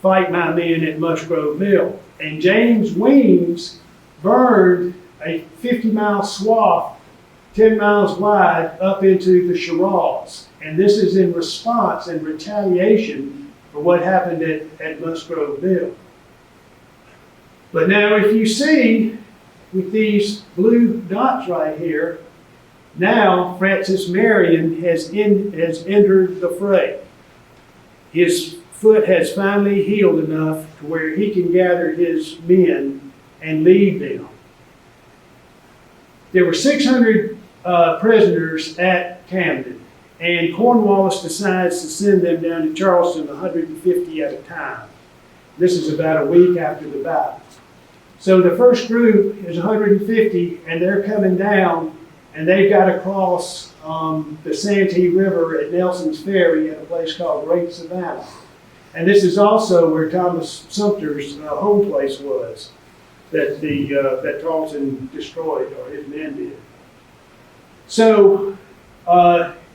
fight my men at Musgrove Mill? And James Weems burned a 50-mile swath, 10 miles wide, up into the Shiraz. And this is in response and retaliation for what happened at Musgrove Mill. But now if you see, with these blue dots right here, now Francis Marion has entered the fray. His foot has finally healed enough to where he can gather his men and lead them. There were 600 prisoners at Camden, and Cornwallis decides to send them down to Charleston, 150 at a time. This is about a week after the battle. So the first group is 150, and they're coming down, and they've got to cross the Santee River at Nelson's Ferry at a place called Great Savannah. And this is also where Thomas Sumter's home place was, that Tarleton destroyed, or his men did. So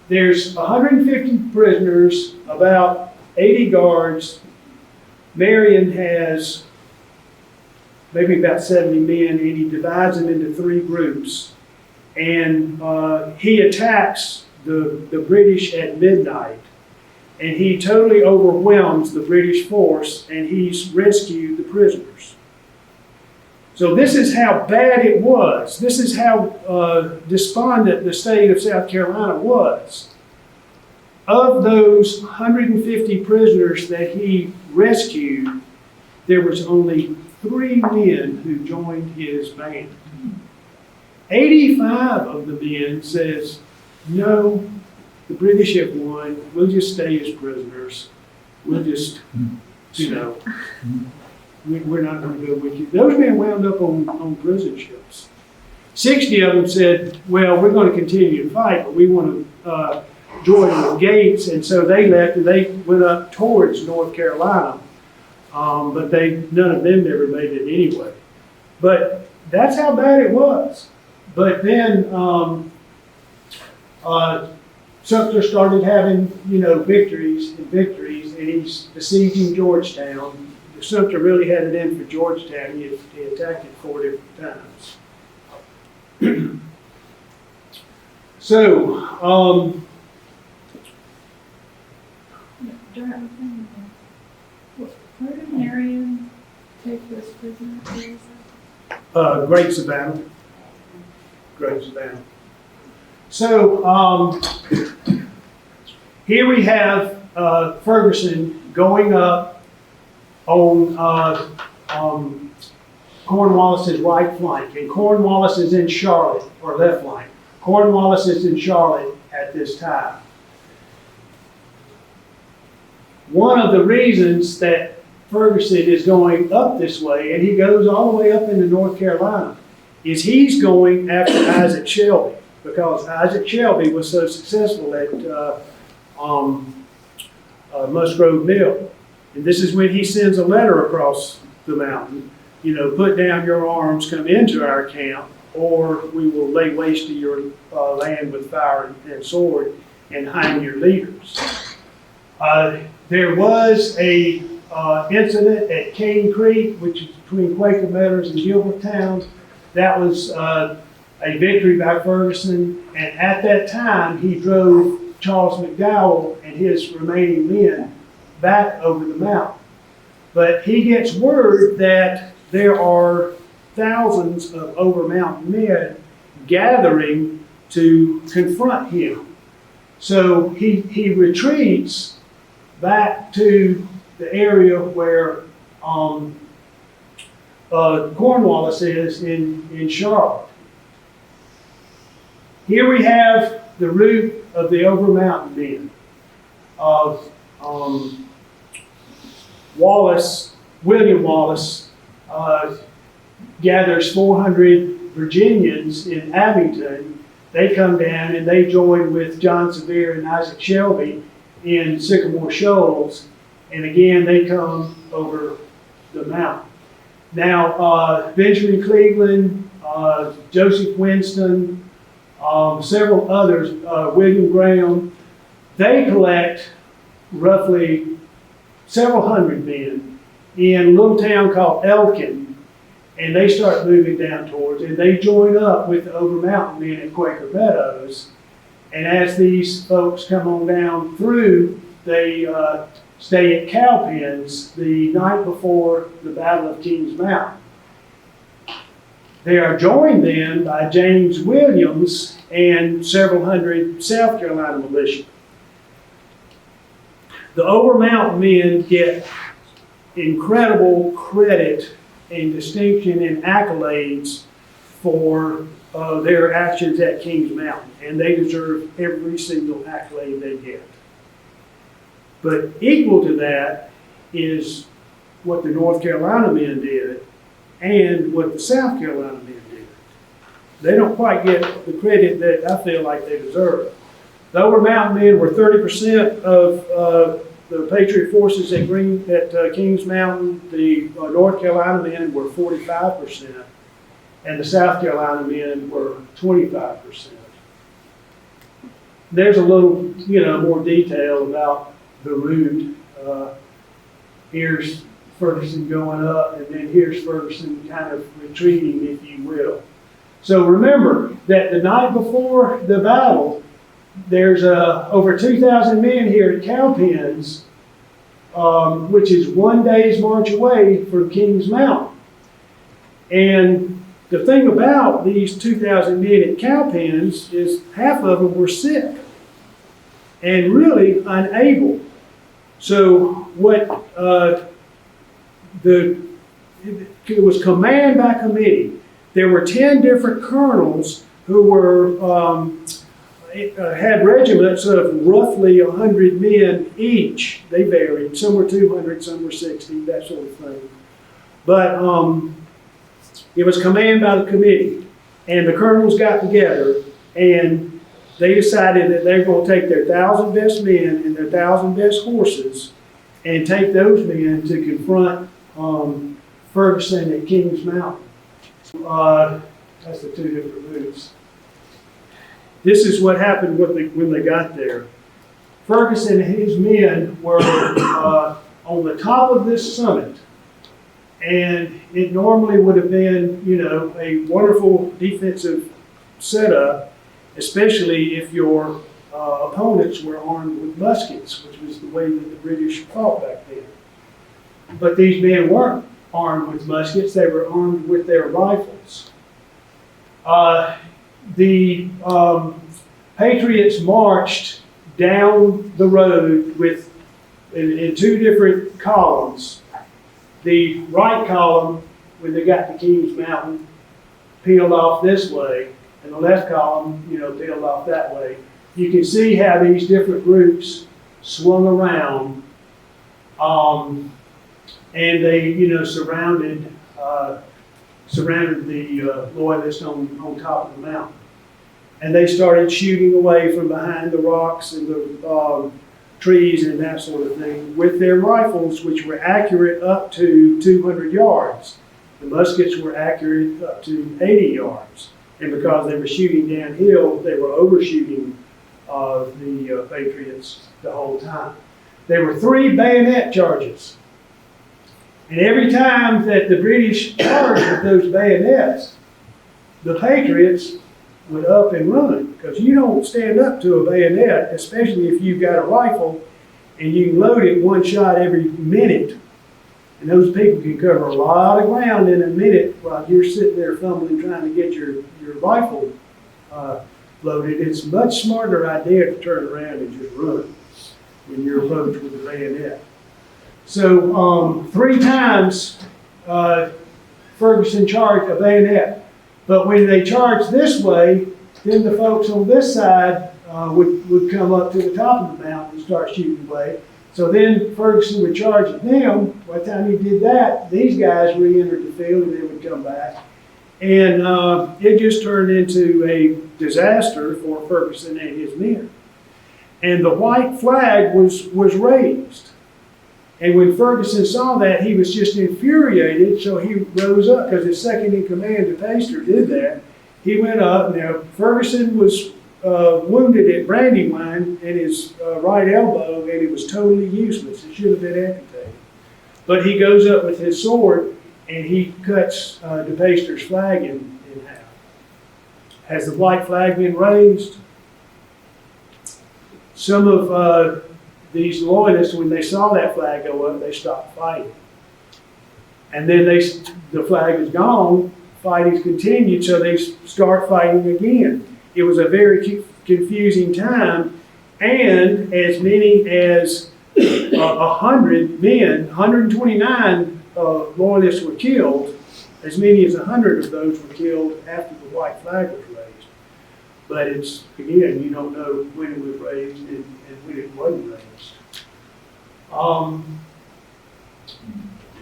there's 150 prisoners, about 80 guards. Marion has maybe about 70 men, and he divides them into 3 groups. And he attacks the British at midnight. And he totally overwhelms the British force, and he's rescued the prisoners. So this is how bad it was. This is how despondent the state of South Carolina was. Of those 150 prisoners that he rescued, there was only 3 men who joined his band. 85 of the men says, no, the British have won. We'll just stay as prisoners. We'll just, we're not going to go with you. Those men wound up on prison ships. 60 of them said, well, we're going to continue to fight, but we want to join with Gates. And so they left, and they went up towards North Carolina. But none of them ever made it anyway. But that's how bad it was. But then Sumter started having, victories, and he's besieging Georgetown, if Sumter really had it in for Georgetown, he attacked it 4 different times. So, where did Marion take this prisoner? Great Savannah. Great Savannah. So, here we have Ferguson going up on Cornwallis's right flank, and Cornwallis is in Charlotte, or left flank. Cornwallis is in Charlotte at this time. One of the reasons that Ferguson is going up this way, and he goes all the way up into North Carolina, is he's going after Isaac Shelby, because Isaac Shelby was so successful at Musgrove Mill. And this is when he sends a letter across the mountain, you know, put down your arms, come into our camp, or we will lay waste to your land with fire and sword and hang your leaders. There was a incident at Cane Creek, which is between Quaker Meadows and Gilbert Towns. That was a victory by Ferguson, and at that time he drove Charles McDowell and his remaining men back over the mountain. But he gets word that there are thousands of over mountain men gathering to confront him. So he retreats back to the area where Cornwallis is in Charlotte. Here we have the route of the over mountain men of William Wallace gathers 400 Virginians in Abington. They come down and they join with John Sevier and Isaac Shelby in Sycamore Shoals, and again they come over the mountain. Now, Benjamin Cleveland, Joseph Winston, several others, William Graham, they collect roughly several hundred men in a little town called Elkin, and they start moving down towards, and they join up with the over mountain men at Quaker Meadows. And as these folks come on down through, they stay at Cowpens the night before the Battle of Kings Mountain. They are joined then by James Williams and several hundred South Carolina militia. The over mountain men get incredible credit and distinction and accolades for their actions at Kings Mountain, and they deserve every single accolade they get. But equal to that is what the North Carolina men did and what the South Carolina men did. They don't quite get the credit that I feel like they deserve. The over mountain men were 30% of the Patriot forces at Kings Mountain. The North Carolina men were 45%, and the South Carolina men were 25%. There's a little, more detail about the route. Here's Ferguson going up, and then here's Ferguson kind of retreating, if you will. So remember that the night before the battle, there's over 2,000 men here at Cowpens, which is 1 day's march away from Kings Mountain. And the thing about these 2,000 men at Cowpens is half of them were sick and really unable. So what it was command by committee. There were 10 different colonels who were had regiments of roughly 100 men each. They varied. Some were 200, some were 60, that sort of thing. But it was command by the committee, and the colonels got together and they decided that they're going to take their 1,000 best men and their 1,000 best horses and take those men to confront Ferguson at Kings Mountain. That's the two different routes. This is what happened when they got there. Ferguson and his men were on the top of this summit, And it normally would have been, a wonderful defensive setup, especially if your opponents were armed with muskets, which was the way that the British fought back then. But these men weren't armed with muskets, they were armed with their rifles. The Patriots marched down the road in two different columns. The right column, when they got to Kings Mountain, peeled off this way, and the left column, peeled off that way. You can see how these different groups swung around, and they, surrounded the loyalists on top of the mountain. And they started shooting away from behind the rocks and the trees and that sort of thing with their rifles, which were accurate up to 200 yards. The muskets were accurate up to 80 yards. And because they were shooting downhill, they were overshooting the Patriots the whole time. There were 3 bayonet charges. And every time that the British charged with those bayonets, the Patriots would up and run, because you don't stand up to a bayonet, especially if you've got a rifle and you can load it one shot every minute. And those people can cover a lot of ground in a minute while you're sitting there fumbling trying to get your rifle loaded. It's a much smarter idea to turn around and just run when you're approached with a bayonet. So 3 times Ferguson charged a bayonet. But when they charged this way, then the folks on this side would come up to the top of the mountain and start shooting away. So then Ferguson would charge at them. By the time he did that, these guys re-entered the field and they would come back. And it just turned into a disaster for Ferguson and his men. And the white flag was raised. And when Ferguson saw that, he was just infuriated, so he rose up, because his second in command, DePaster, did that. He went up. Now, Ferguson was wounded at Brandywine in his right elbow, and it was totally useless. It should have been amputated. But he goes up with his sword, and he cuts DePaster's flag in half. Has the white flag been raised? Some of these loyalists, when they saw that flag go up, they stopped fighting. And then the flag is gone, fighting's continued, so they start fighting again. It was a very confusing time, and as many as 100 men, 129 loyalists were killed. As many as 100 of those were killed after the white flag was raised. But it's, again, you don't know when it was raised and when it wasn't raised.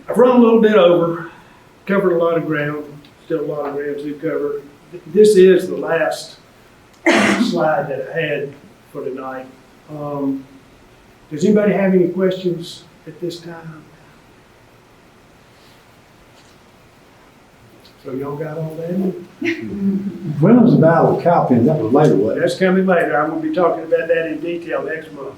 I've run a little bit over, covered a lot of ground, still a lot of ground to cover. This is the last slide that I had for tonight. Does anybody have any questions at this time? So y'all got all that? When was the Battle of Cowpens? That was later, wasn't it? That's coming later. I'm going to be talking about that in detail next month.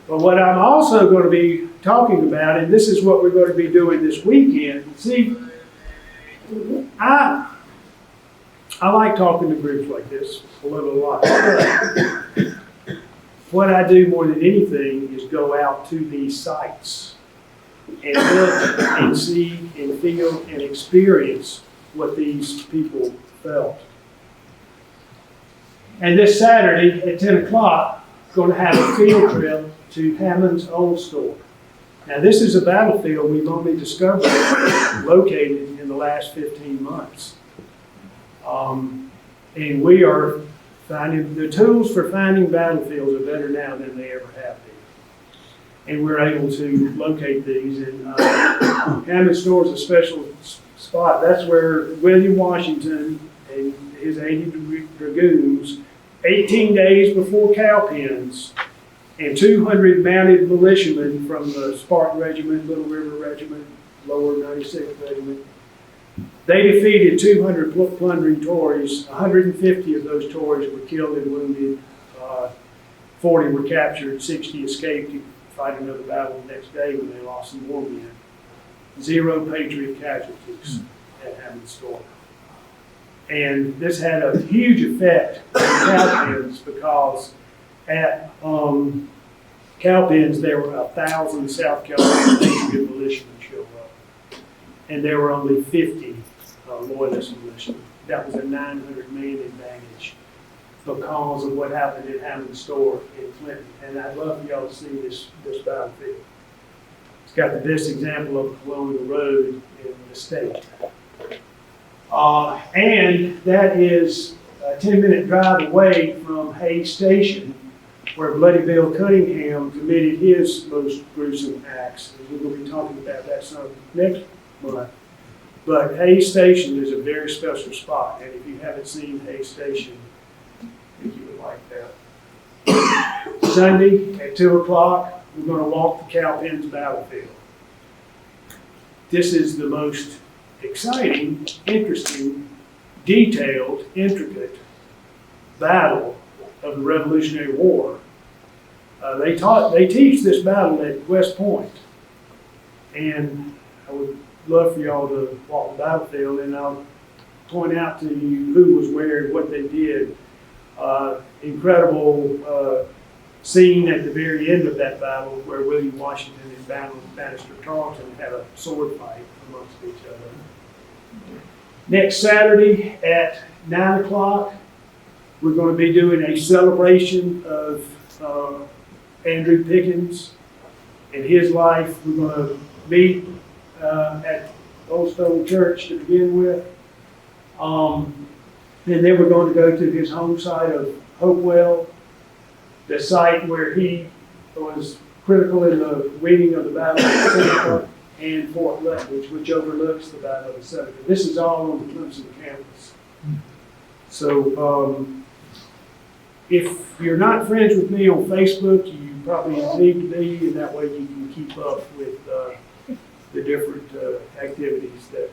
But what I'm also going to be talking about, and this is what we're going to be doing this weekend. See, I like talking to groups like this a lot. What I do more than anything is go out to these sites and look and see and feel and experience what these people felt. And this Saturday at 10 o'clock, going to have a field trip to Hammond's Old Store. Now, this is a battlefield we've only discovered located in the last 15 months. And we are finding, the tools for finding battlefields are better now than they ever have been. And we're able to locate these. And Hammond's Store is a special spot. That's where William Washington and his 80 dragoons, 18 days before Cowpens, and 200 mounted militiamen from the Spartan Regiment, Little River Regiment, Lower 96th Regiment. They defeated 200 plundering Tories. 150 of those Tories were killed and wounded. 40 were captured. 60 escaped to fight another battle the next day when they lost some more men. 0 Patriot casualties at Hammond Store. And this had a huge effect on Cowpens because at Cowpens there were 1,000 South Carolina Patriot militiamen show up. And there were only 50 loyalist militiamen. That was a 900-man advantage because of what happened at Hammond Store in Clinton. And I'd love for y'all to see this battlefield. It's got the best example of colonial road in the state. And that is a 10-minute drive away from Hayes Station, where Bloody Bill Cunningham committed his most gruesome acts. And we're going to be talking about that some next month. But Hayes Station is a very special spot, and if you haven't seen Hayes Station, I think you would like that. Sunday at 2 o'clock, we're going to walk the Cowpens battlefield. This is the most exciting, interesting, detailed, intricate battle of the Revolutionary War. They teach this battle at West Point, and I would love for y'all to walk the battlefield, and I'll point out to you who was where and what they did. Incredible scene at the very end of that battle where William Washington and Banastre Tarleton had a sword fight amongst each other. Next Saturday at 9 o'clock, we're going to be doing a celebration of Andrew Pickens and his life. We're going to meet at Old Stone Church to begin with. And then we're going to go to his home site of Hopewell, the site where he was critical in the winning of the Battle of Seneca, and Fort Lutwidge, which overlooks the Battle of Seneca. This is all on the Clemson campus. So if you're not friends with me on Facebook, you probably need to be, and that way you can keep up with the different activities that